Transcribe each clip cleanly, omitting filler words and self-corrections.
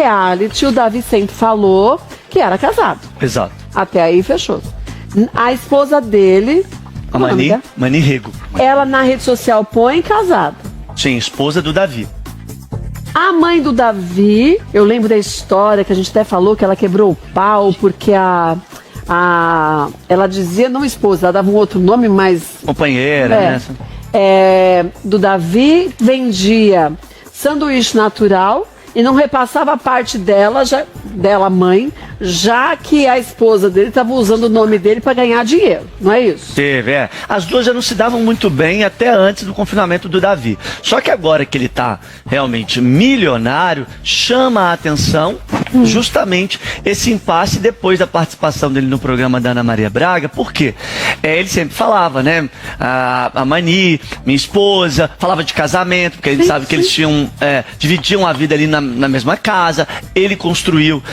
reality, o Davi sempre falou que era casado. Exato. Até aí fechou. A esposa dele, A Mani Rego. ela na rede social põe casado. Sim, esposa do Davi. A mãe do Davi, eu lembro da história que a gente até falou que ela quebrou o pau porque ela dizia, não esposa, ela dava um outro nome, mas... Companheira, né? Do Davi vendia sanduíche natural e não repassava a parte dela, mãe, já que a esposa dele estava usando o nome dele para ganhar dinheiro, não é isso? Teve, As duas já não se davam muito bem até antes do confinamento do Davi. Só que agora que ele tá realmente milionário, chama a atenção justamente esse impasse depois da participação dele no programa da Ana Maria Braga. Por quê? Ele sempre falava, né? A Mani, minha esposa, falava de casamento, porque ele sabe que eles dividiam a vida ali na mesma casa. Ele construiu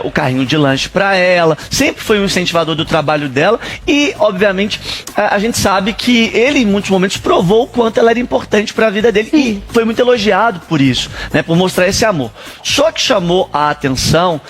o carrinho de lanche para ela, sempre foi um incentivador do trabalho dela e, obviamente, a gente sabe que ele, em muitos momentos, provou o quanto ela era importante para a vida dele e foi muito elogiado por isso, né? Por mostrar esse amor. Só que chamou a atenção,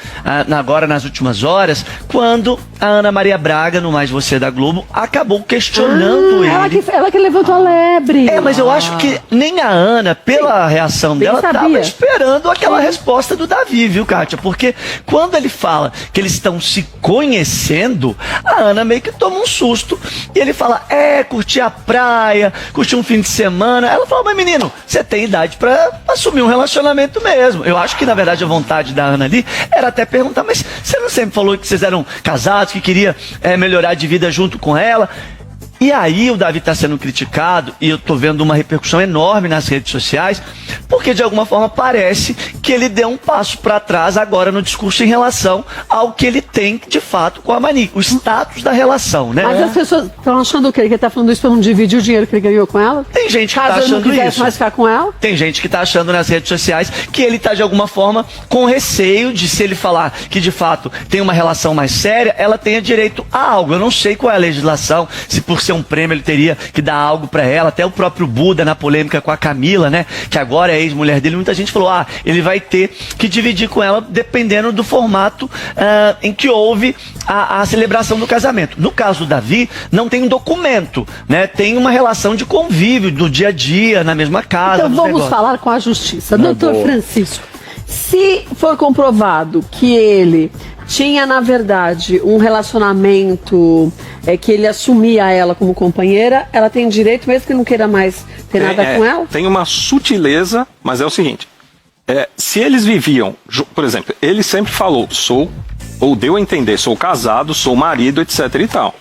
agora nas últimas horas, quando a Ana Maria Braga, no Mais Você da Globo, acabou questionando ele. Ela que levantou a lebre. Mas eu acho que nem a Ana, pela reação dela, estava esperando aquela resposta do Davi, viu, Kátia? Porque quando ele fala que eles estão se conhecendo, a Ana meio que toma um susto. E ele fala, curtir a praia, curtir um fim de semana. Ela fala, mas menino, você tem idade pra assumir um relacionamento mesmo. Eu acho que, na verdade, a vontade da Ana ali era até perguntar, mas você não sempre falou que vocês eram casados, que queria melhorar de vida junto com ela? E aí o Davi está sendo criticado e eu tô vendo uma repercussão enorme nas redes sociais, porque de alguma forma parece que ele deu um passo para trás agora no discurso em relação ao que ele tem de fato com a Mani, o status da relação, né? Mas as pessoas estão achando o quê? Que ele tá falando isso para não dividir o dinheiro que ele ganhou com ela? Tem gente que tá achando não quisesse isso. mais ficar com ela? Tem gente que tá achando nas redes sociais que ele tá de alguma forma com receio de, se ele falar que de fato tem uma relação mais séria, ela tenha direito a algo. Eu não sei qual é a legislação, se por ser um prêmio ele teria que dar algo pra ela. Até o próprio Buda, na polêmica com a Camila, né, que agora é ex-mulher dele, muita gente falou, ele vai ter que dividir com ela dependendo do formato em que houve a celebração do casamento. No caso do Davi, não tem um documento, né, tem uma relação de convívio do dia a dia, na mesma casa. Então vamos falar com a justiça. Doutor Francisco, se for comprovado que ele tinha, na verdade, um relacionamento que ele assumia ela como companheira, ela tem direito, mesmo que não queira mais ter nada com ela? Tem uma sutileza, mas é o seguinte, se eles viviam, por exemplo, ele sempre falou, ou deu a entender, sou casado, sou marido, etc e tal.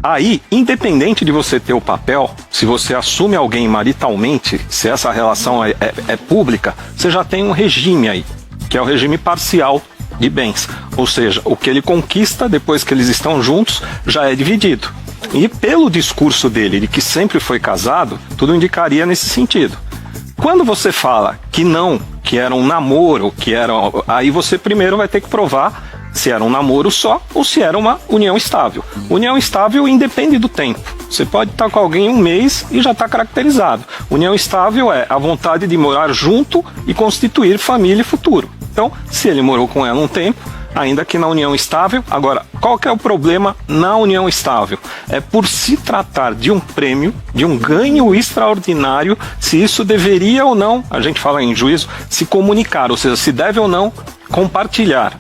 Aí, independente de você ter o papel, se você assume alguém maritalmente, se essa relação é pública, você já tem um regime aí, que é o regime parcial de bens. Ou seja, o que ele conquista depois que eles estão juntos já é dividido. E pelo discurso dele, de que sempre foi casado, tudo indicaria nesse sentido. Quando você fala que não, que era um namoro, aí você primeiro vai ter que provar se era um namoro só ou se era uma união estável. União estável independe do tempo. Você pode estar com alguém um mês e já está caracterizado. União estável é a vontade de morar junto e constituir família e futuro. Então, se ele morou com ela um tempo, ainda que na união estável. Agora, qual que é o problema na união estável? É por se tratar de um prêmio, de um ganho extraordinário, se isso deveria ou não, a gente fala em juízo, se comunicar, ou seja, se deve ou não compartilhar.